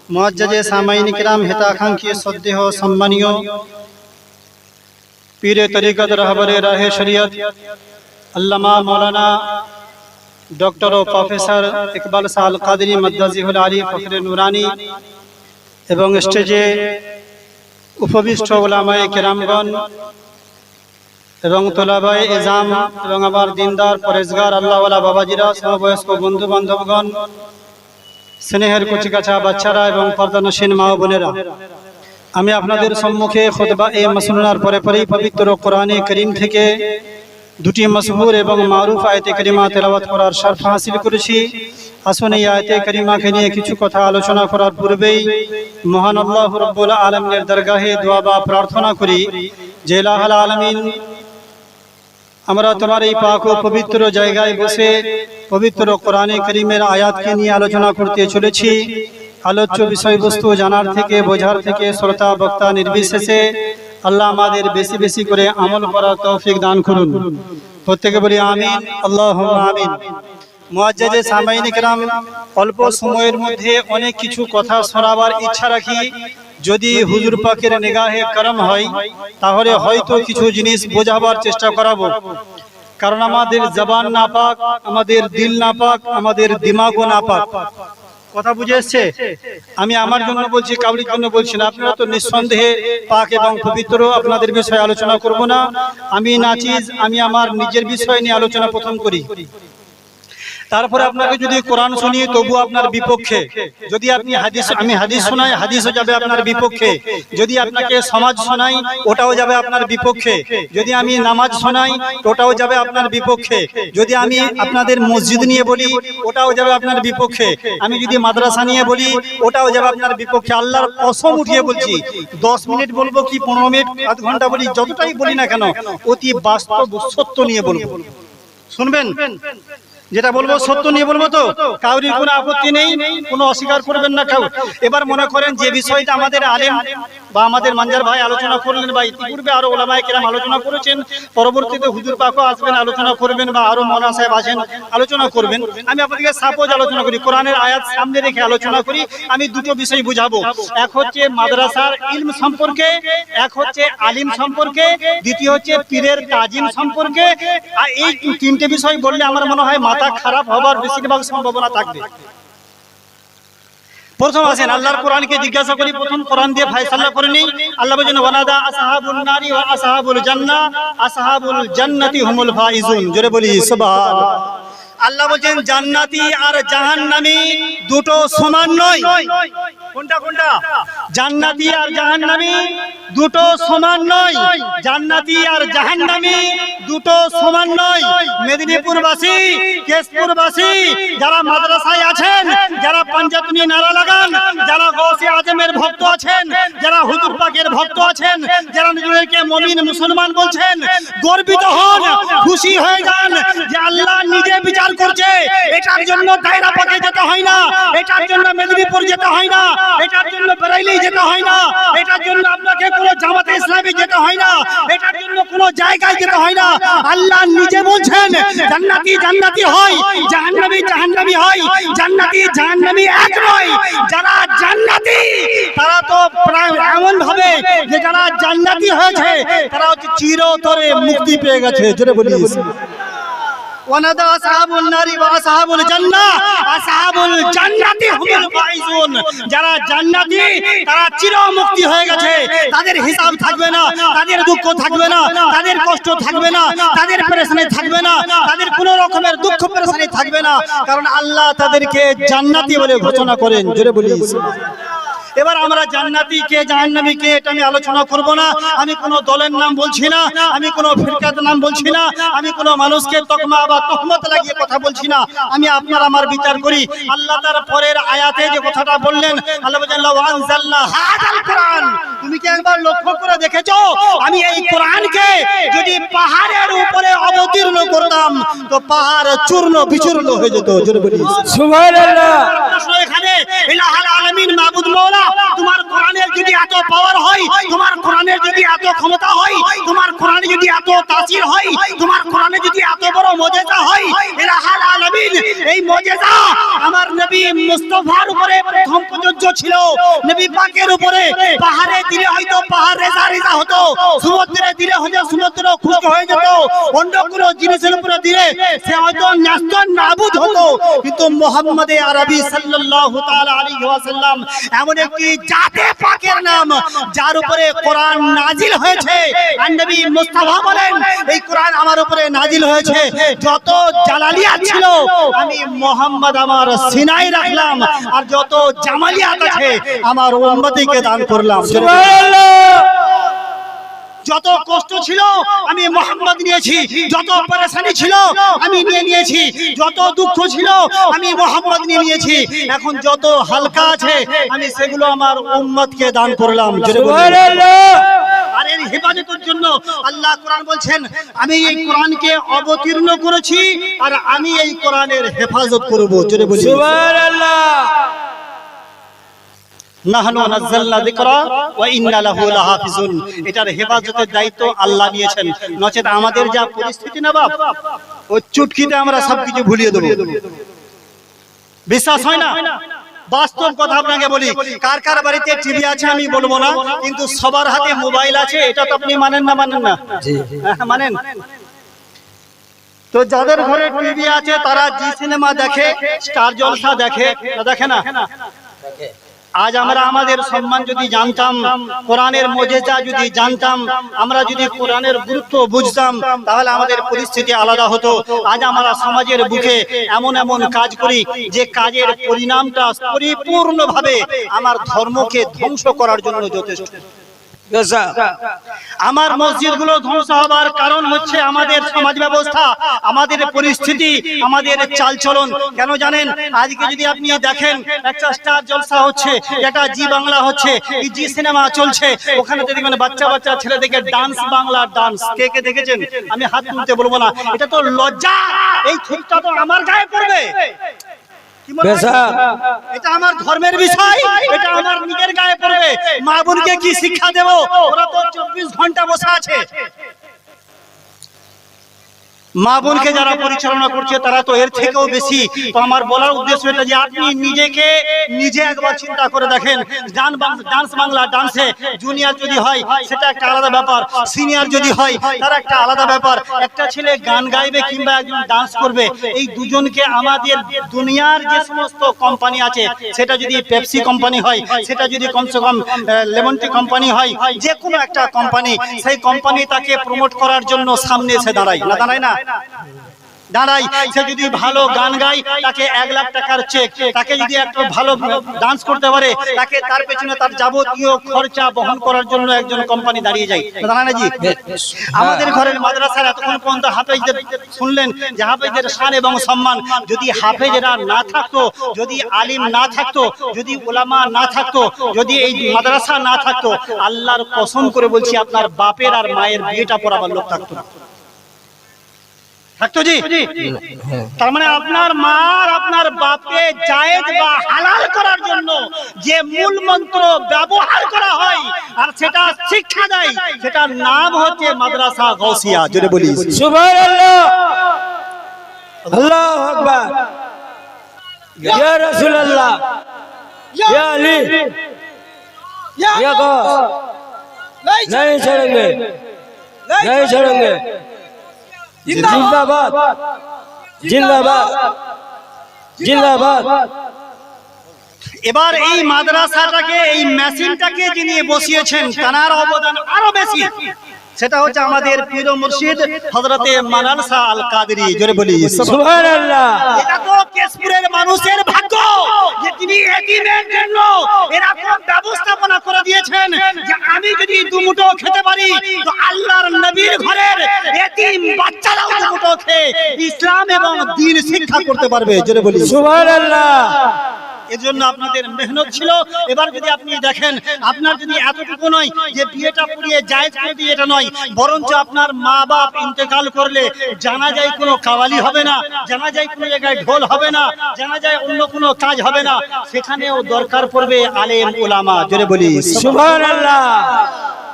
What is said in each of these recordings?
মুআজ্জাজে সামাইন কিরাম, হিতাকাঙ্ক্ষী শ্রদ্ধেয় সম্মানীয় পীরে তরিকত রাহবরে রাহে শরিয়ত আল্লামা মাওলানা ডক্টর ও প্রফেসর ইকবাল সাল কাদরি মাদ্দাজিহুল আলী ফখরে নুরানি এবং স্টেজে উপবিষ্ট উলামায়ে কেরামগণ এবং তোলাবায়ে ইজাম এবং আমার দিনদার পরেজগার আল্লাহওয়ালা বাবাজিরা, সমবয়স্ক বন্ধু বান্ধবগণ, স্নেহের কচিকাছা বাচ্চারা এবং পর্দানশীন মা ও বোনেরা, আমি আপনাদের সম্মুখে খুতবা মাসনুনার পরে পরেই পবিত্র কোরআনে কারীম থেকে দুটি মশহুর এবং মারুফ আয়াতে কারিমা তেলাওয়াত করার শরফ হাসিল করেছি। আসুন এই আয়াতে কারিমাকে নিয়ে কিছু কথা আলোচনা করার পূর্বেই মহান আল্লাহ রাব্বুল আলামিনের দরগাহে দোয়া বা প্রার্থনা করি যে ইলাহুল আলামিন, আমরা তোমার এই পাক ও পবিত্র জায়গায় বসে পবিত্র কোরআনে কারীমের আয়াতকে নিয়ে আলোচনা করতে চলেছি। আলোচ্য বিষয়বস্তু জানার থেকে, বোঝার থেকে শ্রোতা বক্তা নির্বিশেষে আল্লাহ আমাদের বেশি বেশি করে আমল করার তৌফিক দান করুন। প্রত্যেকে বলি আমিন, আল্লাহুম্মা আমিন। মুআজ্জাজে সামাইন কিরাম, অল্প সময়ের মধ্যে অনেক কিছু কথা শোনাবার ইচ্ছা রাখি। যদি হুজুর পাকের নিগাহে করম হয় তাহলে হয়তো কিছু জিনিস বোঝাবার চেষ্টা করাবো, কারণ আমাদের জবান নাপাক, আমাদের দিল নাপাক, আমাদের দিমাগও নাপাক। কথা বুঝে এসছে? আমি আমার জন্য বলছি, কাউরির জন্য বলছি না। আপনারা তো নিঃসন্দেহে পাক এবং পবিত্র, আপনাদের বিষয়ে আলোচনা করব না। আমি নাচিজ, আমি আমার নিজের বিষয় নিয়ে আলোচনা প্রথম করি। তারপরে আপনাকে যদি কোরআন শুনি তবু আপনার বিপক্ষে, যদি আপনি আমি হাদিস শোনাই হাদিসও যাবে আপনার বিপক্ষে, যদি আপনাকে সমাজ শোনাই ওটাও যাবে আপনার বিপক্ষে, যদি আমি নামাজ শোনাই ওটাও যাবে আপনার বিপক্ষে, যদি আমি আপনাদের মসজিদ নিয়ে বলি ওটাও যাবে আপনার বিপক্ষে, আমি যদি মাদ্রাসা নিয়ে বলি ওটাও যাবে আপনার বিপক্ষে। আল্লাহর কসম উঠিয়ে বলছি, 10 মিনিট বলবো কি 15 মিনিট, আধ ঘন্টা বলি, যতটাই বলি না কেন অতি বাস্তব সত্য নিয়ে বলবো। শুনবেন? যেটা বলবো সত্য নিয়ে বলবো, তো কাউরির কোনো আপত্তি নেই, কোনো অস্বীকার করবেন না কেউ। এবার মনে করেন যে বিষয়টা আমাদের আলেম বা আমাদের মানজার ভাই আলোচনা করলেন, বা ইতিপূর্বে আরো ওলামায়ে কেরাম আলোচনা করেছেন, পরবর্তীতে হুজুর পাকও আসবেন আলোচনা করবেন, বা আরো মাওলানা সাহেব আছেন আলোচনা করবেন। আমি আপনাদেরকে সাপোজ আলোচনা করি, কোরআনের আয়াত সামনে রেখে আলোচনা করি। আমি দুটো বিষয় বুঝাবো, এক হচ্ছে মাদ্রাসার ইলম সম্পর্কে, এক হচ্ছে আলিম সম্পর্কে, দ্বিতীয় হচ্ছে পীরের তাজিম সম্পর্কে। আর এই তিনটে বিষয় বললে আমার মনে হয় মাথা খারাপ হবার বেশিরভাগ সম্ভাবনা থাকবে। প্রথম আসেন আল্লাহর কোরআনকে জিজ্ঞাসা করি, প্রথম কোরআন দিয়ে ফয়সালা করে নেই। আল্লাহ বলেন ওয়ানাদা আসহাবুন নারি ওয়া আসহাবুল জান্নাহ আসহাবুল জান্নাতি হুমুল ফাইজুন। জোরে বলি সুবহানাল্লাহ। আল্লাহ বলেন জান্নাতি আর জাহান্নামী দুটো সমান নয়। কোনটা কোনটা? জান্নাতি আর জাহান্নামী দুটো সমান নয়। জান্নাতি আর জাহান্নামী দুটো সমান নয়। মেদিনীপুরবাসী, কেশপুরবাসী, যারা মাদ্রাসায় আছেন, যারা পাঞ্জাতনি নারা লাগান, যারা গৌসে আজমের ভক্ত আছেন, যারা হুজুর পাকের ভক্ত আছেন, যারা নিজেদেরকে মুমিন মুসলমান বলছেন, গর্বিত হন, খুশি হয়ে যান যে আল্লাহ নিজে বিচার করছে। এটার জন্য দায়রা পাকে যেতে হয় না, এটার জন্য মেদিনীপুর যেতে হয় না, এটার জন্য বেরাইলি যেতে হয় না, এটার জন্য আপনাকে কোনো জামাতে ইসলামী যেতে হয় না, এটার জন্য কোনো জায়গায় যেতে হয় না। আল্লাহ নিজে বলছেন জান্নাতি জান্নাতি হয়, জাহান্নামী জাহান্নামী হয়। জান্নাতি জাহান্নামী এক নয়। যারা জান্নাতি তারা তো প্রায় এমন ভাবে যে যারা জান্নাতি হয়েছে তারা হচ্ছে চিরতরে মুক্তি পেয়ে গেছে। জোরে বলি ওয়ানাদা আসহাবুন নারি ওয়া আসহাবুল জান্নাহ আসহাবুল জান্নাতি হুমুল ফাইজুন। যারা জান্নাতি তারা চির মুক্তি হয়ে গেছে, তাদের হিসাব থাকবে না, তাদের দুঃখ থাকবে না, তাদের কষ্ট থাকবে না, তাদের পেরেশানি থাকবে না, তাদের কোনো রকমের দুঃখ পেরেশানি থাকবে না, কারণ আল্লাহ তাদেরকে জান্নাতি বলে ঘোষণা করেন। জোরে বলি এবার আমরা জান্নাতি কে জাহান্নামী কে এটা আমি আলোচনা করব না। আমি কোনো দলের নাম বলছি না, আমি কোনো ফিরকার নাম বলছি না, আমি কোনো মানুষকে তকমা বা তহমত লাগিয়ে কথা বলছি না। আমি আপনার আমার বিচার করি। আল্লাহ তার পরের আয়াতে যে কথাটা বললেন, আল্লাহ বলেন ওয়া আনজালনা হাযাল কোরআন। তুমি কি একবার লক্ষ্য করে দেখেছো আমি এই কোরআনকে যদি পাহাড়ের উপরে অবতীর্ণ করতাম তো পাহাড় চূর্ণ বিচূর্ণ হয়ে যেত। জোরে বলি সুবহানাল্লাহ। এখানে ইলাহুল আলামিন মাবুদ মাওলা তোমার কোরআনের যদি এত পাওয়ার হয়, তোমার কোরআনের যদি এত ক্ষমতা হয়, তোমার কোরআনে যদি এত তাসির হয়, তোমার কোরআনে যদি এত বড় মুজিজা হয়, ইলাহাল আলামিন এই মুজিজা আমার নবী মুস্তাফার উপরে প্রথম প্রযোজ্য ছিল। নবী পাকের উপরে পাহাড়ে দিলে হয়তো পাহাড় রেজা রেজা হতো, সমুদ্রে দিলে হয়তো সমুদ্র খুশক হয়ে যেত, অন্য কোনো জিনিসের উপরে দিলে সে হয়তো নাস্ত নাবুদ হতো। কিন্তু মুহাম্মদে আরবি সাল্লাল্লাহু তাআলা আলাইহি ওয়াসাল্লাম এমন একটি জাতে পাকের নাম যার উপরে কোরআন নাজিল হয়েছে। আর নবী মুস্তাফা বলেন এই কোরআন আমার উপরে নাজিল হয়েছে, যত জালালিয়াত ছিল আমি মুহাম্মদ আমার সিনায় রাখলাম, আর যত জামালিয়াত আছে আমার উম্মতিকে দান করলাম। সুবহানাল্লাহ। যত কষ্ট ছিল আমি মুহাম্মদ নিয়েছি, যত পরেশানি ছিল আমি নিয়েছি, যত দুঃখ ছিল আমি মুহাম্মদ নিয়েছি, এখন যত হালকা আছে আমি সেগুলো আমার উম্মতকে দান করলাম। সুবহানাল্লাহ। আর এর হেফাজতের জন্য আল্লাহ কোরআন বলছেন আমি এই কোরআনকে অবতীর্ণ করেছি আর আমি এই কোরআনের হেফাজত করব। জোরে বলি সুবহানাল্লাহ। নাহনু নাযালনা যিকরা ওয়া ইন্না লাহু লাহাফিজুন। এটার হেফাজতের দায়িত্ব আল্লাহ নিয়েছেন, নচেত আমাদের যা পরিস্থিতি না বাপ, ওই চুটকিতে আমরা সবকিছু ভুলিয়ে দেব। বিশ্বাস হয় না? বাস্তব কথা আপনাকে বলি, কার কার বাড়িতে টিভি আছে আমি বলবো না, কিন্তু সবার হাতে মোবাইল আছে, এটা তো আপনি মানেন না? মানেন না? জি মানেন। তো যাদের ঘরে টিভি আছে তারা জি সিনেমা দেখে, স্টার জলসা দেখে, দেখে না? আজ আমরা আমাদের সম্মান যদি জানতাম, কোরআনের মুজিজা যদি জানতাম, আমরা যদি কোরআনের গুরুত্ব বুঝতাম, তাহলে আমাদের পরিস্থিতি আলাদা হতো। আজ আমরা সমাজের বুকে এমন এমন কাজ করি যে কাজের পরিণামটা পরিপূর্ণভাবে আমার ধর্মকে ধ্বংস করার জন্য যথেষ্ট। আমার মসজিদগুলো ধ্বংস হবার কারণ হচ্ছে আমাদের সমাজ ব্যবস্থা, আমাদের পরিস্থিতি, আমাদের চালচলন। কেন জানেন? আজকে যদি আপনি দেখেন একটা স্টার জলসা হচ্ছে, একটা জি বাংলা হচ্ছে, জি সিনেমা চলছে, ওখানে দেখবেন বাচ্চা বাচ্চা ছেলেদেরকে ডান্স, বাংলা ডান্স। কে কে দেখেছেন? আমি হাত তুলতে বলবো না, এটা তো লজ্জা। এই থুতটা তো আমার গায়ে পড়বে। এটা আমার ধর্মের বিষয়, এটা আমার নিজের গায়ে পড়বে। মা বোনকে কি শিক্ষা দেব? ওরা তো 24 ঘন্টা বসে আছে। মা বোনকে যারা পরিচালনা করছে তারা তো এর থেকেও বেশি। তো আমার বলার উদ্দেশ্য এটা যে আপনি নিজেকে নিজে একবার চিন্তা করে দেখেন। ডান্স বাংলা ডান্সে জুনিয়র যদি হয় সেটা একটা আলাদা ব্যাপার, সিনিয়র যদি হয় তার একটা আলাদা ব্যাপার। একটা ছেলে গান গাইবে কিংবা একজন ডান্স করবে, এই দুজনকে আমাদের দুনিয়ার যে সমস্ত কোম্পানি আছে, সেটা যদি পেপসি কোম্পানি হয়, সেটা যদি কমসে কম লেমন টি কোম্পানি হয়, যে কোনো একটা কোম্পানি, সেই কোম্পানি তাকে প্রমোট করার জন্য সামনে এসে দাঁড়ায় না? দাঁড়ায় না? দাঁড়াই। সে যদি ভালো গান গায় তাকে 1 লাখ টাকার চেক, তাকে যদি একটা ভালো ডান্স করতে পারে তাকে তার পেছনে তার যাবতীয় খরচা বহন করার জন্য একজন কোম্পানি দাঁড়িয়ে যায়। দাঁড়ায় না জি? আমাদের ঘরের মাদ্রাসার এতক্ষণ পর্যন্ত হাফেজদের শুনলেন যে হাফেজদের শান এবং সম্মান। যদি হাফেজরা না থাকতো, যদি আলিম না থাকতো, যদি উলামা না থাকতো, যদি এই মাদ্রাসা না থাকতো, আল্লাহর কসম করে বলছি আপনার বাপের আর মায়ের বিয়েটা পড়াবার লোক থাকতো না। থাকতো জি? তার মানে আপনার মা আর আপনার বাপকে জায়েজ বা হালাল করার জন্য যে মূল মন্ত্র ব্যবহার করা হয় আর সেটা শিক্ষা দেয়, সেটার নাম হচ্ছে মাদ্রাসা গাউসিয়া। জোরে বলি সুবহানাল্লাহ। আল্লাহু আকবার। ইয়া রাসূলুল্লাহ, ইয়া আলী, ইয়া গাউস, नहीं छोड़ेंगे, नहीं छोड़ेंगे। जिंदाबाद, जिंदाबाद, जिंदाबाद। এবার এই মাদ্রাসাটাকে, এই মেশিনটাকে যিনি বসিয়েছেন তার অবদান আরো বেশি। সেটা হচ্ছে আমাদের পীর মুর্শিদ হযরতে মানান শাহ আল কাদেরী। জোরে বলি সুবহানাল্লাহ। এটা তো কেশপুরের মানুষের ভাগ্য যে তিনি এতিমের জন্য এরকম ব্যবস্থাপনা করে দিয়েছেন যে আমি যদি দুমুঠো খেতে পারি তো আল্লাহর নবীর ঘরের এতিম বাচ্চারাও দুমুঠো খেয়ে ইসলাম এবং দ্বীন শিক্ষা করতে পারবে। জোরে বলি সুবহানাল্লাহ। এজন্য আপনাদের মেহনত ছিল। এবার যদি আপনি দেখেন, আপনার যদি এতটুকু নয় যে বিয়েটা পড়িয়ে জায়েজ করে দিয়ে এটা নয়, বরঞ্চ আপনার মা বাপ ইন্তেকাল করলে জানাজায় কোনো কাওয়ালি হবে না, জানাজায় কোনো জায়গায় ঢোল হবে না, জানাজায় অন্য কোনো কাজ হবে না, সেখানেও দরকার পড়বে আলেম উলামা। জোরে বলি সুবহানাল্লাহ।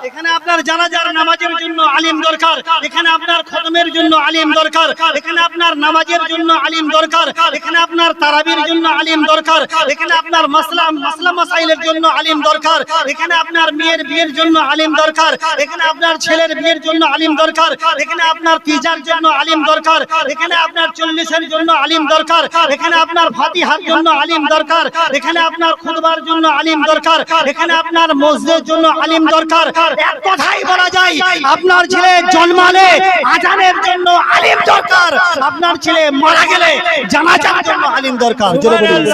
এখানে আপনার জানাজার নামাজের জন্য আলিম দরকার, এখানে আপনার খতমের জন্য আলিম দরকার, এখানে আপনার নামাজের জন্য আলিম দরকার, এখানে আপনার তারাবির জন্য আলিম দরকার, এখানে আপনার মাসলা মাসাইলের জন্য আলিম দরকার, এখানে আপনার মেয়ের বিয়ের জন্য আলিম দরকার, এখানে আপনার ছেলের বিয়ের জন্য আলিম দরকার, এখানে আপনার তিজার জন্য আলিম দরকার, এখানে আপনার 40-এর জন্য আলিম দরকার, এখানে আপনার ফাতিহার জন্য আলিম দরকার, এখানে আপনার খুতবার জন্য আলিম দরকার, এখানে আপনার মসজিদের জন্য আলিম দরকার। এক কথাই বলা যায়, আপনার ছেলে জন্মালে আজানের জন্য আলিম দরকার, আপনার ছেলে মারা গেলে জানাজার জন্য আলিম দরকার। জোরে বলুন।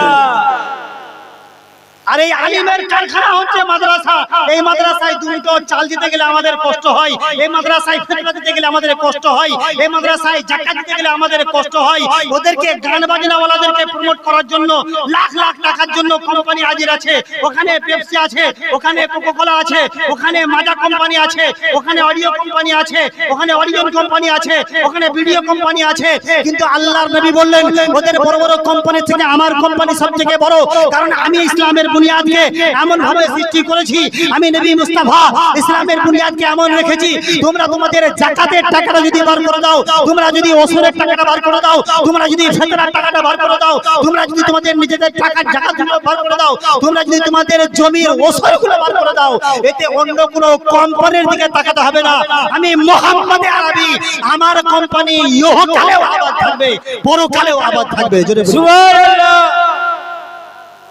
আর এই আলিমের কারখানা হচ্ছে মাদ্রাসা। এই মাদ্রাসায় দুটো চাল দিতে গেলে আমাদের কষ্ট হয়, এই মাদ্রাসায় ফতোয়া দিতে গেলে আমাদের কষ্ট হয়, এই মাদ্রাসায় যাকাত দিতে গেলে আমাদের কষ্ট হয়। ওদেরকে গান বাজনাওয়ালাদেরকে প্রমোট করার জন্য লাখ লাখ টাকার জন্য কোম্পানি হাজির আছে, ওখানে পেপসি আছে, ওখানে কোকাকোলা আছে, ওখানে মাজা কোম্পানি আছে, ওখানে অডিও কোম্পানি আছে, ওখানে অরিজিন কোম্পানি আছে, ওখানে ভিডিও কোম্পানি আছে। কিন্তু আল্লাহর নবী বললেন, ওদের বড় বড় কোম্পানি থেকে আমার কোম্পানি সবথেকে বড়, কারণ আমি ইসলামের বুনিয়াদকে এমন ভাবে সৃষ্টি করেছি, আমি নবী মুস্তাফা ইসলামের বুনিয়াদকে এমন রেখেছি, তোমরা তোমাদের যাকাতের টাকাটা যদি বার করে দাও, তোমরা যদি ওসুরের টাকাটা বার করে দাও, তোমরা যদি ফিতরার টাকাটা বার করে দাও, তোমরা যদি তোমাদের নিজেদের টাকার যাকাতগুলো বার করে দাও, তোমরা যদি তোমাদের জমির ওসরগুলো বার করে দাও, এতে অন্য কোনো কোম্পানির দিকে তাকাতে হবে না। আমি মুহাম্মদ আরবি, আমার কোম্পানি ইহকালেও আবাদ থাকবে, পরকালেও আবাদ থাকবে। জোরে বলুন সুবহানাল্লাহ।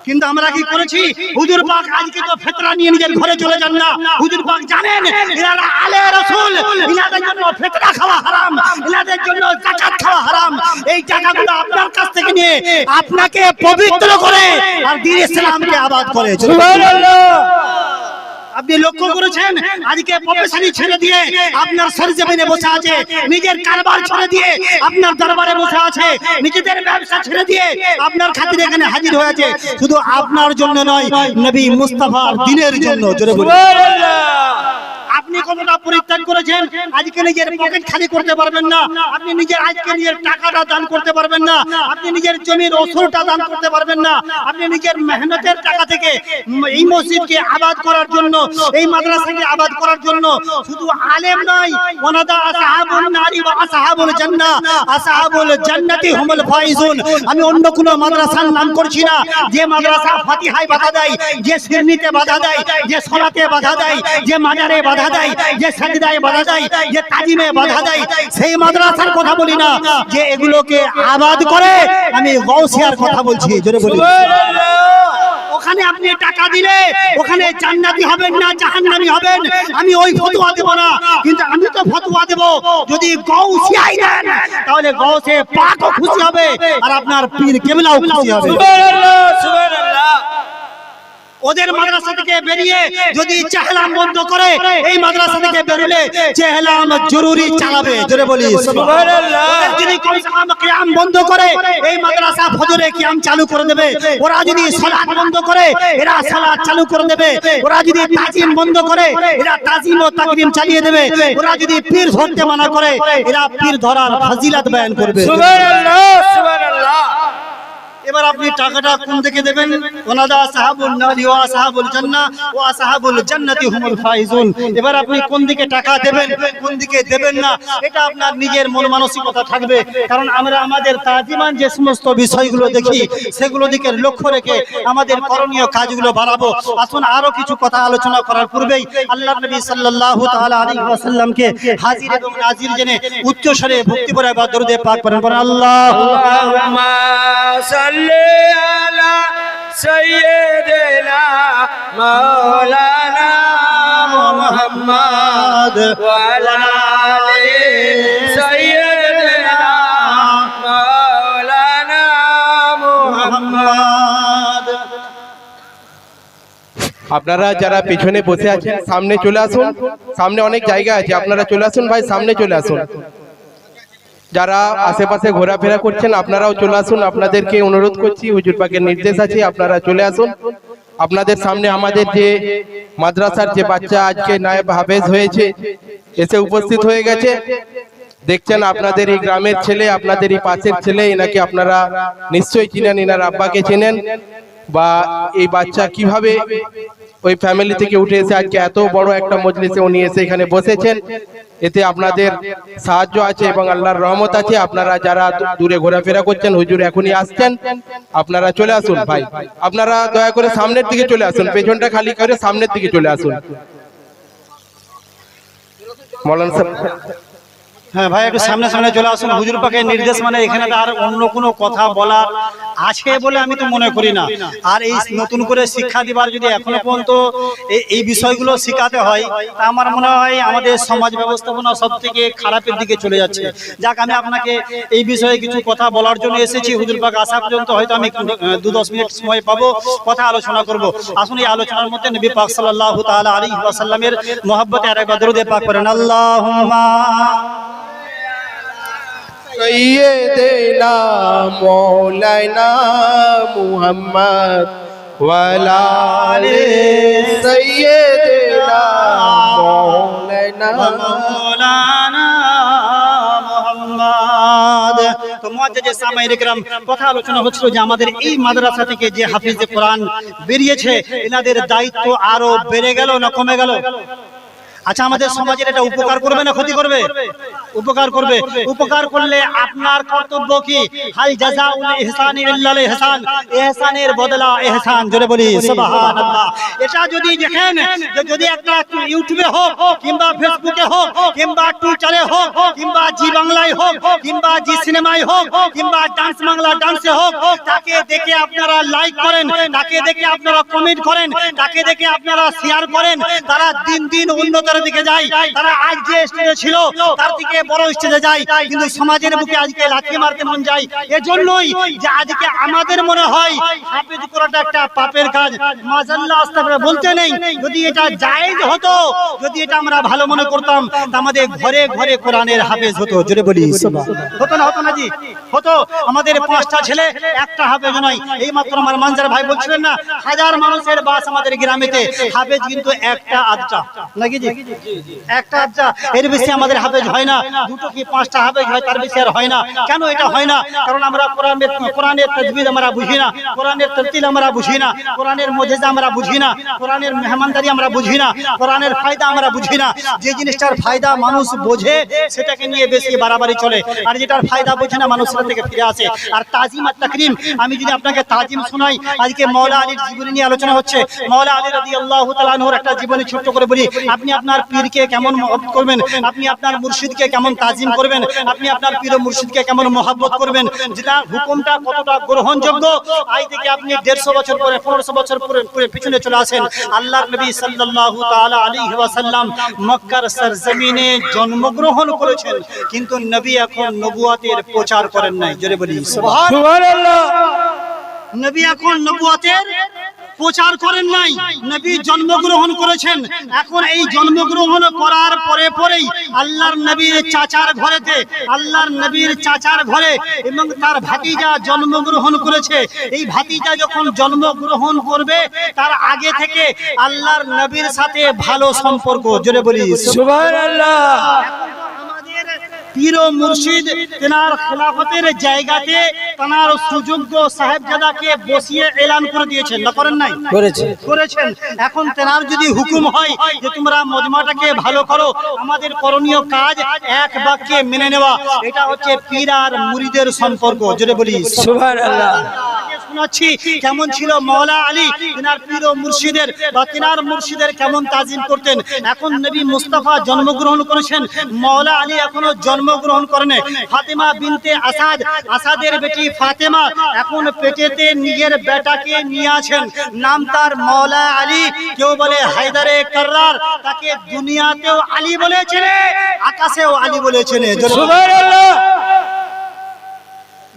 কিন্তু আমরা কি করেছি? হুজুর পাক আজকে তো ফিতরা নিয়ে নিজের ঘরে চলে যান না। হুজুর পাক জানেন এনারা আলে রাসূল, এনাদের জন্য ফিতরা খাওয়া হারাম, এনাদের জন্য যাকাত খাওয়া হারাম। এই টাকাগুলো আপনার কাছ থেকে নিয়ে আপনাকে পবিত্র করে আর দ্বীন ইসলামকে আবাদ করে। সুবহানাল্লাহ। আপনি লক্ষ্য করেছেন, আজকে প্রফেশনালি ছেড়ে দিয়ে আপনার সরজমিনে বসে আছে, নিজের কারবার ছেড়ে দিয়ে আপনার দরবারে বসে আছে, নিজেদের ব্যবসা ছেড়ে দিয়ে আপনার খাতিরে এখানে হাজির হয়েছে, শুধু আপনার জন্য নয়, নবী মুস্তাফার দ্বীনের জন্য। জোরে বলুন সুবহানাল্লাহ। আপনি কতটা পরিত্যাগ করেছেন? আজকে নিজের পকেট খালি করতে পারবেন না, আপনি নিজের আজকে নিজের টাকাটা দান করতে পারবেন না, আপনি নিজের জমির ওসরটা দান করতে পারবেন না, আপনি নিজের মেহনতের টাকা থেকে এই মসজিদকে আবাদ করার জন্য, এই মাদ্রাসাকে আবাদ করার জন্য শুধু আলেম নয়, ওয়ানাদা আসহাবুন নারি ওয়া আসহাবুল জান্নাহ, আসহাবুল জান্নাতি হুমুল ফাইজুন। আমি অন্য কোনো মাদ্রাসার নাম করছি না, যে মাদ্রাসা ফাতিহায় বাধা দেয়, যে সিরনিতে বাধা দেয়, যে সালাতে বাধা দেয়, যে মাজারে বাধা দেয়, যে সাজদায় বাধা দেয়, যে তাজিমে বাধা দেয়, সেই মাদ্রাসার কথা বলি না, যে এগুলোকে আবাদ করে। আমি গাউসিয়ার কথা বলছি। জোরে বলি সুবহানাল্লাহ। ওখানে আপনি টাকা দিলে ওখানে জান্নাতি হবেন না জাহান্নামী হবেন, আমি ওই ফতোয়া দেব না। কিন্তু আমি তো ফতোয়া দেব, যদি গাউসিয়াই দেন তাহলে গাউসে পাকও খুশি হবে আর আপনার পীর কেবলাও খুশি হবে। সুবহানাল্লাহ। সুবহানাল্লাহ। ওদের মাদ্রাসা থেকে বেরিয়ে যদি চেহলাম বন্ধ করে, এই মাদ্রাসা থেকে বেরোলে চেহলাম জরুরি চালাবে। জোরে বলি সুবহানাল্লাহ। ওদের যদি কমসে কম কিয়াম বন্ধ করে, এই মাদ্রাসা ফজরে কিয়াম চালু করে দেবে। ওরা যদি সালাত বন্ধ করে, এরা সালাত চালু করে দেবে। ওরা যদি তাজিম বন্ধ করে, এরা তাজিম ও তাকরিম চালিয়ে দেবে। ওরা যদি পীর ধরতে মানা করে, এরা পীর ধরার ফজিলত বয়ান করবে। সুবহানাল্লাহ। সুবহানাল্লাহ। এবার আপনি টাকাটা কোন দিকে দেবেন? ওয়ানাদা আসহাবুন নারি ওয়া আসহাবুল জান্নাহ ওয়া আসহাবুল জান্নাতি হুমুল ফাইজুন। এবার আপনি কোন দিকে টাকা দেবেন, কোন দিকে দেবেন না, এটা আপনার নিজের মন মানসিকতা থাকবে। কারণ আমরা আমাদের তাজিমান যে সমস্ত বিষয়গুলো দেখি, সেগুলো দিকে লক্ষ্য রেখে আমাদের করণীয় কাজগুলো বাড়াবো। আসুন আরো কিছু কথা আলোচনা করার পূর্বেই আল্লাহর নবী সাল্লাল্লাহু তাআলা আলাইহি ওয়াসাল্লামকে হাজির এবং নাজির জেনে উচ্চ স্বরে ভক্তি ভরে একবার দরুদে পাক পড়েন। আল্লাহুম্মা সাল্লি আলা সাইয়্যিদিনা মাওলানা মুহাম্মদ ওয়া আলা আলি সাইয়্যিদিনা মাওলানা মুহাম্মদ। আপনারা যারা পিছনে বসে আছেন সামনে চলে আসুন, সামনে অনেক জায়গা আছে, আপনারা চলে আসুন ভাই, সামনে চলে আসুন। যারা আশেপাশে ঘোরাফেরা করছেন আপনারাও চলে আসুন, আপনাদেরকে অনুরোধ করছি, হুজুর পাকের নির্দেশ আছে আপনারা চলে আসুন। আপনাদের সামনে আমাদের যে মাদ্রাসার যে বাচ্চা আজকে নায়েব হাফেজ হয়েছে এসে উপস্থিত হয়ে গেছে। দেখছেন আপনাদের এই গ্রামের ছেলে, আপনাদের এই পাশের ছেলে, এনাকে আপনারা নিশ্চয়ই চিনেন, এনার আব্বাকে চেনেন, বা এই বাচ্চা কিভাবে ওই ফ্যামিলি থেকে উঠে এসে আজকে এত বড় একটা মজলিসে উনি এসে এখানে বসেছেন। এতে আপনাদের সাহায্য আছে এবং আল্লাহর রহমত আছে। আপনারা যারা দূরে ঘোরাফেরা করছেন, হুজুর এখনই আসছেন, আপনারা চলে আসুন। ভাই আপনারা দয়া করে সামনের দিকে চলে আসুন, পেছনটা খালি করে সামনের দিকে চলে আসুন। মৌলানা সাহেব, হ্যাঁ ভাই, একটু সামনে সামনে চলে আসুন। হুজুর পাকের নির্দেশ মানে এখানে তো আর অন্য কোনো কথা বলার আছে বলে আমি তো মনে করি না। আর এই নতুন করে শিক্ষা দিবার যদি এখনো পর্যন্ত এই বিষয়গুলো শেখাতে হয়, তা আমার মনে হয় আমাদের সমাজ ব্যবস্থাপনা সব থেকে খারাপের দিকে চলে যাচ্ছে। যাক, আমি আপনাকে এই বিষয়ে কিছু কথা বলার জন্য এসেছি। হুজুর পাক আসা পর্যন্ত হয়তো আমি 2-10 মিনিট সময় পাবো, কথা আলোচনা করব। আসুন এই আলোচনার মধ্যে নবী পাক সাল্লাল্লাহু তাআলা আলাইহি ওয়াসাল্লামের মহব্বতে আরেকবার দরুদ পাক করেন। আল্লাহুম্মা সৈয়দনা মৌলানা মুহাম্মদ ওয়ালা আলে সৈয়দনা মৌলানা মৌলানা মুহাম্মদ। তো মুআজ্জাজ সামাইর ইকরাম, কথা আলোচনা হচ্ছিল যে আমাদের এই মাদ্রাসা থেকে যে হাফিজে কোরআন বেরিয়েছে, এনাদের দায়িত্ব আরো বেড়ে গেল না কমে গেল? আচ্ছা, আমাদের সমাজের এটা উপকার করবে না ক্ষতি করবে? উপকার করবে। উপকার করলে আপনার কর্তব্য কি? হাল জাযাউল ইহসানি ইল্লাল ইহসান, ইহসানের বদলা ইহসান। জোরে বলি সুবহানাল্লাহ। এটা যদি দেখেন, যদি একটা ইউটিউবে হোক কিংবা ফেসবুকে হোক কিংবা টুইটারে হোক কিংবা জি বাংলায় হোক কিংবা জি সিনেমায় হোক কিংবা ডান্স বাংলা ডান্সে হোক, তাকে দেখে আপনারা লাইক করেন, তাকে দেখে আপনারা কমেন্ট করেন, তাকে দেখে আপনারা শেয়ার করেন, তারা দিন দিন উন্নত দিকে যায়। তারা আজ যে স্টেজে ছিল তার থেকে বড় স্টেজে যায়, কিন্তু সমাজের বুকে আজকে লাথি মারতে মন যায়। এজন্যই যে আজকে আমাদের মনে হয় হাফেজ করাটা একটা পাপের কাজ। মাযাল্লাহ, আস্তাগফিরুল্লাহ বলতে নেই। যদি এটা জায়েজ হতো, যদি এটা আমরা ভালো মনে করতাম, তা আমাদের ঘরে ঘরে কোরআনের হাফেজ হতো। জোরে বলি সুবহানাল্লাহ। হতো না? হতো না জি? হতো। আমাদের 5টা ছেলে একটা হাফেজ নয়। এই মাত্র আমার মানজার ভাই বলছিলেন না, হাজার মানুষের বাস আমাদের গ্রামেতে, হাফেজ কিন্তু একটা আধটা নাকি জি? একটা আধটা, এর বেশি আমাদের হাফেজ হয় না। 2টো কি 5টা হাফেজ হয়, তার বেশি আর হয় না। কেন এটা হয় না? কারণ আমরা কোরআনের তাজবিদ আমরা বুঝি না, কোরআনের তারতিল আমরা বুঝি না, কোরআনের মুজিজা আমরা বুঝি না, কোরআনের মেহমানদারি আমরা বুঝি না, কোরআনের ফায়দা আমরা বুঝি না। যে জিনিসটার ফায়দা মানুষ বোঝে সেটাকে নিয়ে বেশি বাড়াবাড়ি চলে, আর যেটার ফায়দা বোঝে না মানুষ সেটা থেকে ফিরে আসে। আর তাজিম আর তাকরিম, আমি যদি আপনাকে তাজিম শোনাই, আজকে মাওলা আলীর জীবনী নিয়ে আলোচনা হচ্ছে। মাওলা আলী রাদিয়াল্লাহু তাআলা আনহুর একটা জীবনী ছোট্ট করে বলি। আপনি আপনার পীরকে কেমন মহব্বত করবেন, আপনি আপনার মুর্শিদকে কেমন তাজিম করবেন, আপনি আপনার পীর ও মুর্শিদকে কেমন মহব্বত করবেন, যেটা হুকুমটা কতটা গ্রহণযোগ্য। আজ থেকে আপনি 150 বছর পরে 1500 বছর পরে পিছনে চলে আসেন। আল্লাহর নবী সাল্লাল্লাহু তাআলা আলাইহি ওয়াসাল্লাম মক্কার সরজমিনে জন্মগ্রহণ করেছেন, কিন্তু নবী এখন নবুয়তের প্রচার করেন নাই। জোরে বলি সুবহানাল্লাহ। নবী এখন নবুয়তের প্রচার করেন নাই, নবী জন্মগ্রহণ করেছেন। এখন এই জন্মগ্রহণ করার পরে পরেই আল্লাহর নবীর চাচার ঘরেতে, আল্লাহর নবীর চাচার ঘরে এবং তার ভাতিজা জন্মগ্রহণ করেছে। এই ভাতিজা যখন জন্মগ্রহণ করবে, তার আগে থেকে আল্লাহর নবীর সাথে ভালো সম্পর্ক। জোরে বলি সুবহানাল্লাহ। পীর ও মুর্শিদ তেনার খেলাফতের জায়গাতে তেনার সুযোগ্য সাহেবজাদাকে বসিয়ে এলান করে দিয়েছেন, না করেন নাই? করেছেন। এখন তেনার যদি হুকুম হয় যে তোমরা মজমাটাকে ভালো করো, আমাদের করণীয় কাজ এক বাক্যে মেনে নেওয়া। এটা হচ্ছে পীর আর মুরিদের সম্পর্ক। জোরে বলি সুবহানাল্লাহ। শোনাচ্ছি কেমন ছিল মাওলা আলী, তিনার পীর ও মুর্শিদের বা তিনার মুর্শিদের কেমন তাজিম করতেন। এখন নবী মুস্তাফা জন্মগ্রহণ করেছেন, মাওলা আলী এখনো জন্মগ্রহণ করেন। ফাতেমা বিনতে আসাদ, আসাদের বেটি ফাতেমা এখন পেটেতে নিজের বেটাকে নিয়ে আছেন। নাম তার মাওলা আলী। কেউ বলে হায়দারে কাররার, তাকে দুনিয়াতেও আলী বলেছেন, আকাশেও আলী বলেছেন। সুবহানাল্লাহ।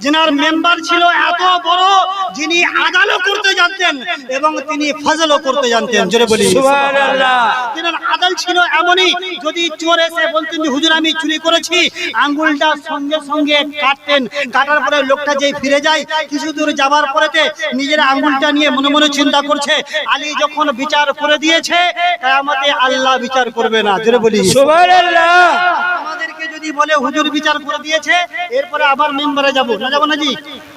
যিনার মেম্বার ছিল এত বড়, যিনি আদালত করতে জানতেন এবং তিনি ফজলও করতে জানতেন। জোরে বলি সুবহানাল্লাহ। যিনার আদাল ছিল এমনই, যদি চোর এসে বলতেন যে হুজুর আমি চুরি করেছি, আঙ্গুলটা সঙ্গে সঙ্গে কাটতেন। কাটার পরে লোকটা যেই ফিরে যায়, কিছু দূর যাবার পরেতে নিজের আঙ্গুলটা নিয়ে মনে মনে চিন্তা করছে, আলী যখন বিচার করে দিয়েছে কিয়ামতে আল্লাহ বিচার করবে না। জোরে বলি সুবহানাল্লাহ। আমাদেরকে যদি বলে হুজুর বিচার করে দিয়েছে, এরপরে আবার মেম্বারে যাব না, যাব না জি,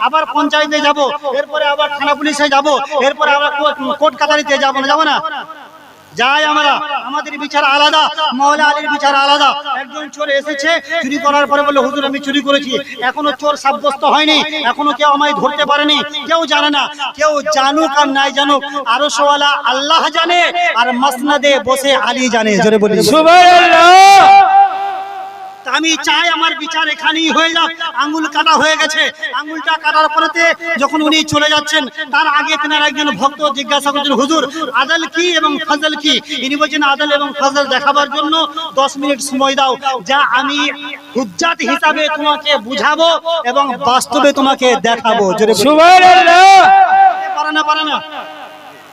আবার পঞ্চায়েতে যাব, এরপরে আবার থানা পুলিশে যাব, এরপরে আবার কোর্ট কাছারিতে যাব না, যাব না, যাই আমরা। আমাদের বিচার আলাদা, মাওলা আলীর বিচার আলাদা। একজন চোর এসেছে, চুরি করার পরে বলল হুজুর আমি চুরি করেছি, এখনো চোর সাব্যস্ত হয়নি, এখনো কেউ আমায় ধরতে পারেনি, কেউ জানে না। কেউ জানুক আর নাই জানুক, আরশওয়ালা আল্লাহ জানে, আর মাসনাদে বসে আলী জানে। জোরে বলি সুবহানাল্লাহ। আমি চাই আমার বিচার এখানেই হয়ে যাক। আঙ্গুল কাটা হয়ে গেছে, আঙ্গুলটা কাটার পরেতে যখন উনি চলে যাচ্ছেন, তার আগে তেনার একজন ভক্ত জিজ্ঞাসা করছেন হুজুর আদল কি এবং ফজল কি? ইনি বলছেন আদল এবং ফজল দেখাবার জন্য 10 মিনিট সময় দাও, যা আমি হুজ্জাত হিসাবে তোমাকে বুঝাবো এবং বাস্তবে তোমাকে দেখাবো। জোরে বলি সুবহানাল্লাহ। পারে না, পারে না?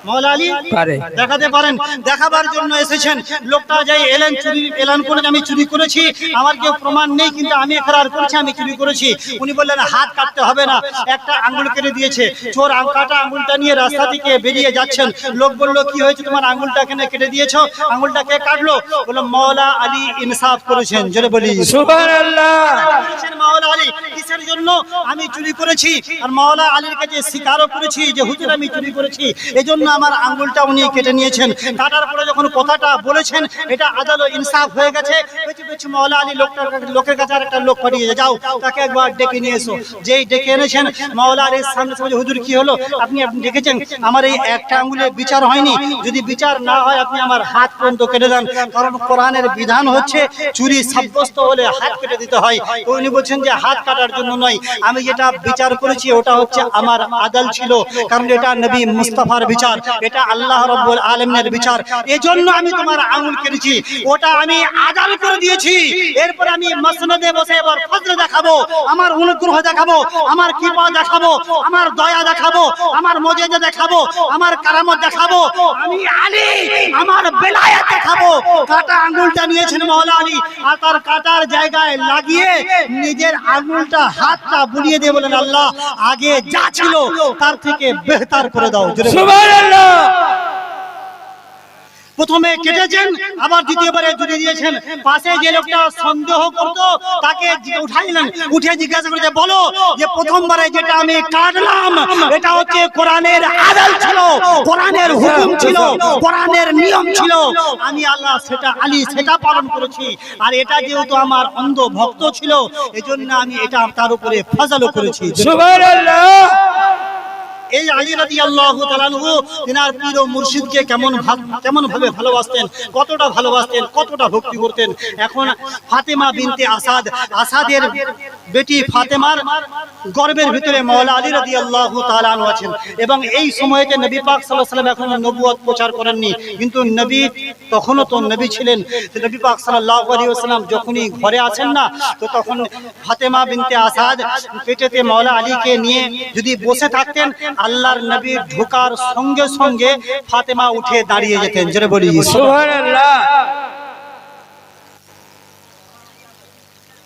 মাওলা আলী পারে। দেখাতে পারেন। দেখাবার জন্য এসেছেন। লোকটা যাই এলান করে আমি চুরি করেছি, আমার কেউ প্রমাণ নেই, কিন্তু আমি একরার করেছি আমি চুরি করেছি। উনি বললেন হাত কাটতে হবে না, একটা আঙ্গুল কেটে দিয়েছে। চোর কাটা আঙ্গুলটা নিয়ে রাস্তা থেকে বেরিয়ে যাচ্ছেন। লোক বলল কি হয়েছে তোমার আঙ্গুলটা কেন কেটে দিয়েছো? আঙ্গুলটা কে কাটলো? বলল মাওলা আলী ইনসাফ করেছেন। জোরে বলি সুবহানাল্লাহ। মাওলা আলী কিসের জন্য আমি চুরি করেছি, আর মাওলা আলীর কাছে স্বীকারও করেছি যে হুজুর আমি চুরি করেছি, এজন্য আমার আঙ্গুলটা উনি কেটে নিয়েছেন। কাটার পরে যখন কথাটা বলেছেন, এটা আদাল ও ইনসাফ হয়ে গেছে। পেছু মাওলা আলী লোকের কাছে একটা লোক পাঠিয়ে যাও, তাকে একবার ডেকে নিয়ে এসো। যেই ডেকে এনেছেন, মাওলা আলীর সামনে হুজুর কি হলো? আপনি ডেকেছেন, আমার এই একটা আঙ্গুলে বিচার হয়নি, যদি বিচার না হয় আপনি আমার হাত পর্যন্ত কেটে দেন, কারণ কোরআনের বিধান হচ্ছে চুরি সাব্যস্ত হলে হাত কেটে দিতে হয়। তো উনি বলছেন যে হাত কাটার জন্য নয়, আমি যেটা বিচার করেছি ওটা হচ্ছে আমার আদাল ছিল, কারণ এটা নবী মুস্তাফার বিচার, এটা আল্লাহ রাব্বুল আলামিনের বিচার, এজন্য আমি তোমার আঙ্গুল কেটেছি, ওটা আমি আদাল করে দিয়েছি। এরপর আমি মাসনাদে বসে এবার ফজল দেখাবো, আমার অনুগ্রহ দেখাবো, আমার কৃপা দেখাবো, আমার দয়া দেখাবো, আমার মুজিজা দেখাবো, আমার কারামত দেখাবো, আমি আলী আমার বেলায়েত দেখাবো। কাটা আঙ্গুলটা নিয়েছেন মাওলা আলী, আর তার কাটার জায়গায় লাগিয়ে নিজের আঙ্গুলটা হাতটা বুলিয়ে দিয়ে বলেন আল্লাহ আগে যা ছিল তার থেকে বেহতর করে দাও। সুবহানাল্লাহ। প্রথমে কেটেছেন, আবার দ্বিতীয়বারে জুড়ে দিয়েছেন। পাশে যে লোকটা সন্দেহ করতো তাকে উঠাইলেন, উঠে জিজ্ঞাসা করেছে বলো যে প্রথমবারে যেটা আমি কাটলাম এটা হচ্ছে কোরআনের আদাল ছিল, কোরআনের হুকুম ছিল, কোরআনের নিয়ম ছিল, আমি আল্লাহ সেটা আলী সেটা পালন করেছি, আর এটা যেহেতু আমার অন্ধ ভক্ত ছিল এজন্য আমি এটা তার উপরে ফজলও করেছি। সুবহানাল্লাহ। এই আলী রাদিয়াল্লাহু তাআলা আনহু তিনার পীর ও মুর্শিদকে কেমন ভাবে ভালোবাসতেন, কতটা ভালোবাসতেন, কতটা ভক্তি করতেন। এখন ফাতেমা বিনতে আসাদের বেটি ফাতেমার গর্ভের ভিতরে মাওলা আলী রাদিয়াল্লাহু তাআলা আনহু আছেন, এবং এই সময়তে নবী পাক সাল্লাল্লাহু আলাইহি ওয়াসাল্লাম এখনো নবুয়ত প্রচার করেননি, কিন্তু নবী তখনও তো নবী ছিলেন। নবী পাক সাল্লাল্লাহু আলাইহি ওয়াসাল্লাম যখনই ঘরে আছেন না, তো তখন ফাতেমা বিনতে আসাদ পেটেতে মাওলা আলীকে নিয়ে যদি বসে থাকতেন, আল্লাহর নবী ঢোকার সঙ্গে সঙ্গে ফাতেমা উঠে দাঁড়িয়ে যেতেন। জোরে বলি সুবহানাল্লাহ।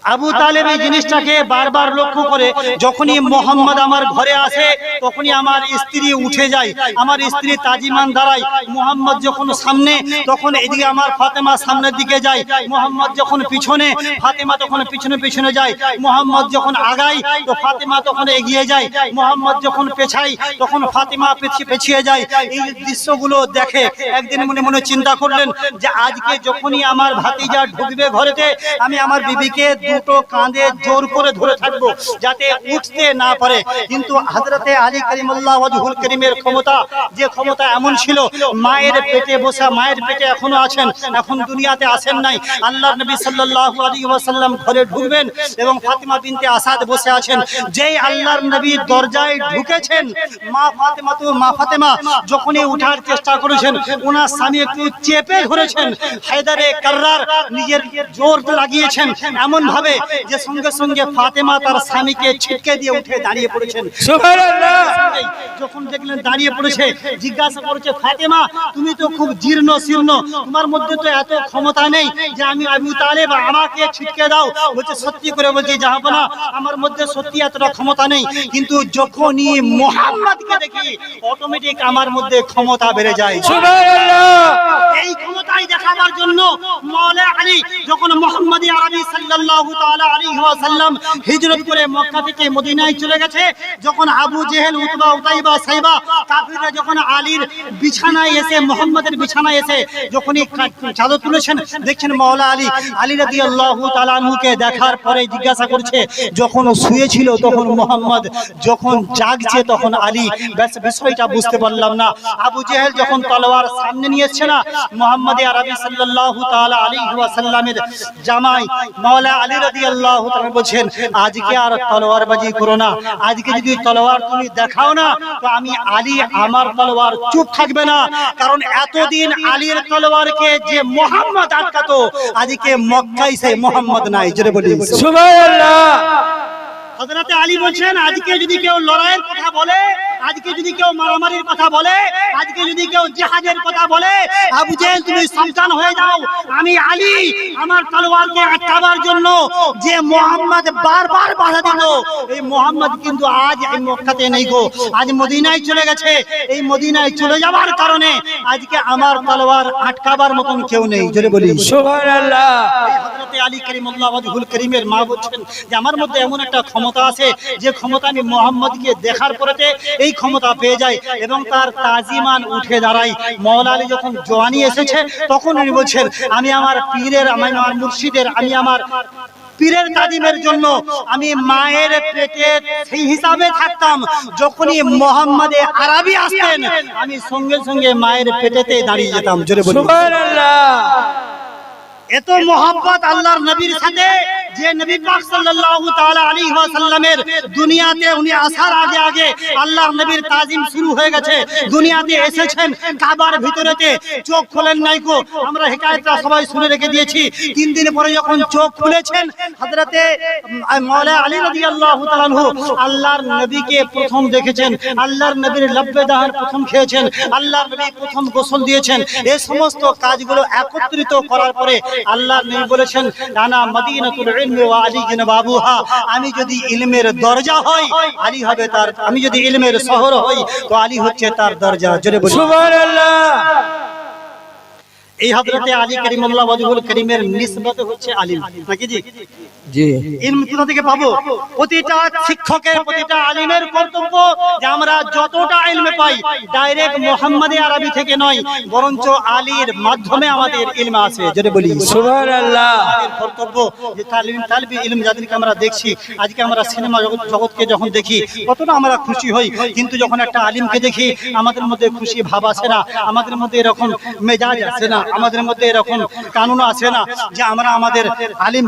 আবু তালেব এই জিনিসটাকে বারবার লক্ষ্য করে, যখনই মোহাম্মদ আমার ঘরে আসে তখনই আমার স্ত্রী উঠে যায়, আমার স্ত্রী তাজিমান দাঁড়ায়। মোহাম্মদ যখন সামনে তখন এদিকে আমার ফাতেমা সামনের দিকে যায়, মোহাম্মদ যখন পিছনে ফাতেমা তখন পিছনে পিছনে যায়, মোহাম্মদ যখন আগায় তো ফাতেমা তখন এগিয়ে যায়, মোহাম্মদ যখন পেছায় তখন ফাতেমা পেছিয়ে যায়। এই দৃশ্যগুলো দেখে একদিন মনে মনে চিন্তা করলেন যে আজকে যখনই আমার ভাতিজা ঢুকবে ঘরেতে, আমি আমার বিবিকে দুটো কাঁধে জোর করে ধরে থাকবো যাতে উঠতে না পারে। কিন্তু হযরতে আলী কারিমুল্লাহ ওয়াজহুল করিমের ক্ষমতা, যে ক্ষমতা এমন ছিল, মায়ের পেটে বসা, মায়ের পেটে এখনো আছেন, এখন দুনিয়াতে আসেন নাই। আল্লাহর নবী সাল্লাল্লাহু আলাইহি ওয়াসাল্লাম ঘরে ঢুকবেন এবং ফাতেমা বিনতে আসাদ বসে আছেন। যেই আল্লাহর নবী দরজায় ঢুকেছেন, মা ফাতেমা যখনই উঠার চেষ্টা করেছেন, ওনার স্বামী একটু চেপে ধরেছেন, হায়দারে কাররার নিজের জোর লাগিয়েছেন, এমন ভাবে ভাবে যে সঙ্গে সঙ্গে ফাতেমা তার স্বামীকে ছিটকে দিয়ে উঠে দাঁড়িয়ে পড়েছেন। সুবহানাল্লাহ। যখন দেখলেন দাঁড়িয়ে পড়েছে, জিজ্ঞাসা করেছে, ফাতেমা তুমি তো খুব জীর্ণ শীর্ণ, তোমার মধ্যে তো এত ক্ষমতা নেই যে আমি আবু তালেব আমাকে ছিটকে দাও। বলছে সত্যি করে বলছি জাহাপনা, আমার মধ্যে সত্যি এতটা ক্ষমতা নেই, কিন্তু যখনই মুহাম্মদকে দেখি অটোমেটিক আমার মধ্যে ক্ষমতা বেড়ে যায়। সুবহানাল্লাহ। এই ক্ষমতাই দেখাবার জন্য মাওলা আলী যখন মুহাম্মদি আরবি সাল্লাল্লাহু তাআলা আলাইহি ওয়াসাল্লাম হিজরত করে মক্কা থেকে মদিনায় চলে গেছে, যখন আবু জেহেল, উতবা, উতাইবা, সাইবা কাফিররা যখন আলীর বিছানায় এসে, মুহাম্মদের বিছানায় এসে যখনই চাদর তুলেছেন, দেখছেন মাওলা আলী রাদিয়াল্লাহু তাআলা আনহুকে দেখার পরে জিজ্ঞাসা করছে, যখন ও শুয়েছিল তখন মুহাম্মদ, যখন জাগছে তখন আলী, ব্যাস বিষয়টা বুঝতে পারলাম না। আবু জেহেল যখন তলোয়ার সামনে নিয়ে এসছে না, মুহাম্মদে আরবি সাল্লাল্লাহু তাআলা আলাইহি ওয়াসাল্লামের জামাই মাওলা আলী রাদিয়াল্লাহু তাআলা বলেন, আজকে আর তলোয়ারবাজি করো না, আজকে যদি তলোয়ার তুমি দেখাও না তো আমি আলী, আমার তলোয়ার চুপ থাকবে না। কারণ এতদিন আলীর তলোয়ারকে যে মুহাম্মদ আটকাতো, আজকে মক্কায় সেই মুহাম্মদ নাই। জোরে বলি সুবহানাল্লাহ। হযরতে আলী বলেন, আজকে যদি কেউ লড়াইয়ের কথা বলে, আজকে যদি কেউ মারামারির কথা বলে, আজকে যদি কেউ জিহাদের কথা বলে, আবু জেহেল তুমি সাবধান হয়ে যাও। আমি আলী আমার তলোয়ারকে আটকাবার জন্য যে মুহাম্মদ বারবার বাধা দিল, এই মুহাম্মদ কিন্তু আজ এই মক্কাতে নেই গো, আজ মদিনায় চলে গেছে। এই মদিনায় চলে যাওয়ার কারণে আজকে আমার তলোয়ার আটকাবার মতন কেউ নেই। জোরে বলি সুবহানাল্লাহ। হযরতে আলী কারিমুল্লাহ ওয়াজহুল করিমের মা বলছেন যে আমার মধ্যে এমন একটা ক্ষমতা আছে যে ক্ষমতা আমি মুহাম্মদকে দেখার পরেতে এই ক্ষমতা পেয়ে যাই এবং তার তাজিমান উঠে দাঁড়াই। মাওলা আলী যখন জওয়ানি এসেছে তখন উনি বলছেন, আমি আমার পীরের, আমার মুর্শিদের, আমি আমার পীরের তাজিমের জন্য আমি মায়ের পেটে সেই হিসাবে থাকতাম। যখনই মুহাম্মদে আরবি আসতেন আমি সঙ্গে সঙ্গে মায়ের পেটেতে দাঁড়িয়ে যেতাম। জোরে বলি সুবহানাল্লাহ। এত মোহাব্বত আল্লাহর নবীর সাথে যে নবী পাক সাল্লাল্লাহু তাআলা আলাইহি ওয়াসাল্লামের দুনিয়াতে উনি আসার আগে আগে আল্লাহর নবীর তাজিম শুরু হয়ে গেছে। দুনিয়াতে এসেছেন, কাবার ভিতরেতে চোখ খোলেন নাই গো, আমরা হিকায়াতটা সবাই শুনে রেখে দিয়েছি। 3 দিন পরে যখন চোখ খুলেছেন হযরতে মাওলা আলী রাদিয়াল্লাহু তাআলা আনহু আল্লাহর নবীকে প্রথম দেখেছেন, আল্লাহর নবীর লব্বে দাহার প্রথম খেয়েছেন, আল্লাহর নবী প্রথম গোসল দিয়েছেন। এই সমস্ত কাজগুলো একত্রিত করার পরে আল্লাহর নবী বলেছেন, আনা মদিনাতুল ইলমি ওয়া আলী বাবুহা, আমি যদি ইলমের দরজা হই আলী হবে তার, আমি যদি ইলমের শহর হই তো আলী হচ্ছে তার দরজা। জোরে বলি সুবহানাল্লাহ। এই হযরতে আলী কারিমুল্লাহ ওয়াজহুল করিমের নিসবত হচ্ছে আলিম, নাকি জি? জি। ইলম কোথা থেকে পাবো? প্রতিটা শিক্ষকের, প্রতিটা আলিমের কর্তব্য যে আমরা যতটা ইলম পাই ডাইরেক্ট মুহাম্মদে আরবি থেকে নয়, বরঞ্চ আলীর মাধ্যমে আমাদের ইলম আছে। জোরে বলি সুবহানাল্লাহ। আমাদের কর্তব্য যে তালিবি ইলম যাদেরকে আমরা দেখছি, আজকে আমরা সিনেমা জগৎকে যখন দেখি কতটা আমরা খুশি হই, কিন্তু যখন একটা আলিমকে দেখি আমাদের মধ্যে খুশি ভাব আসে না, আমাদের মধ্যে এরকম মেজাজ আসে না, আমাদের মধ্যে এরকম কানুন আসে না যে আমরা আমাদের আলিম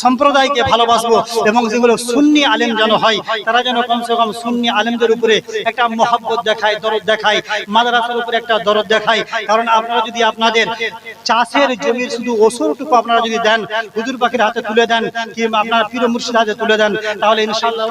সম্প্রদায়কে ভালোবাসবো এবং যেগুলো সুন্নি আলেম যেন হয়, তারা যেন কমসে কম সুন্নি আলেমদের উপরে একটা মহব্বত দেখায়, দরদ দেখায়, মাদ্রাসার উপরে একটা দরদ দেখায়। কারণ আপনারা যদি আপনাদের চাষের জমির শুধু ওসরটুকু আপনারা যদি দেন, হুজুর পাখির হাতে তুলে দেন, কি আপনার পীর মুর্শিদ হাতে তুলে দেন, তাহলে ইনশাআল্লাহ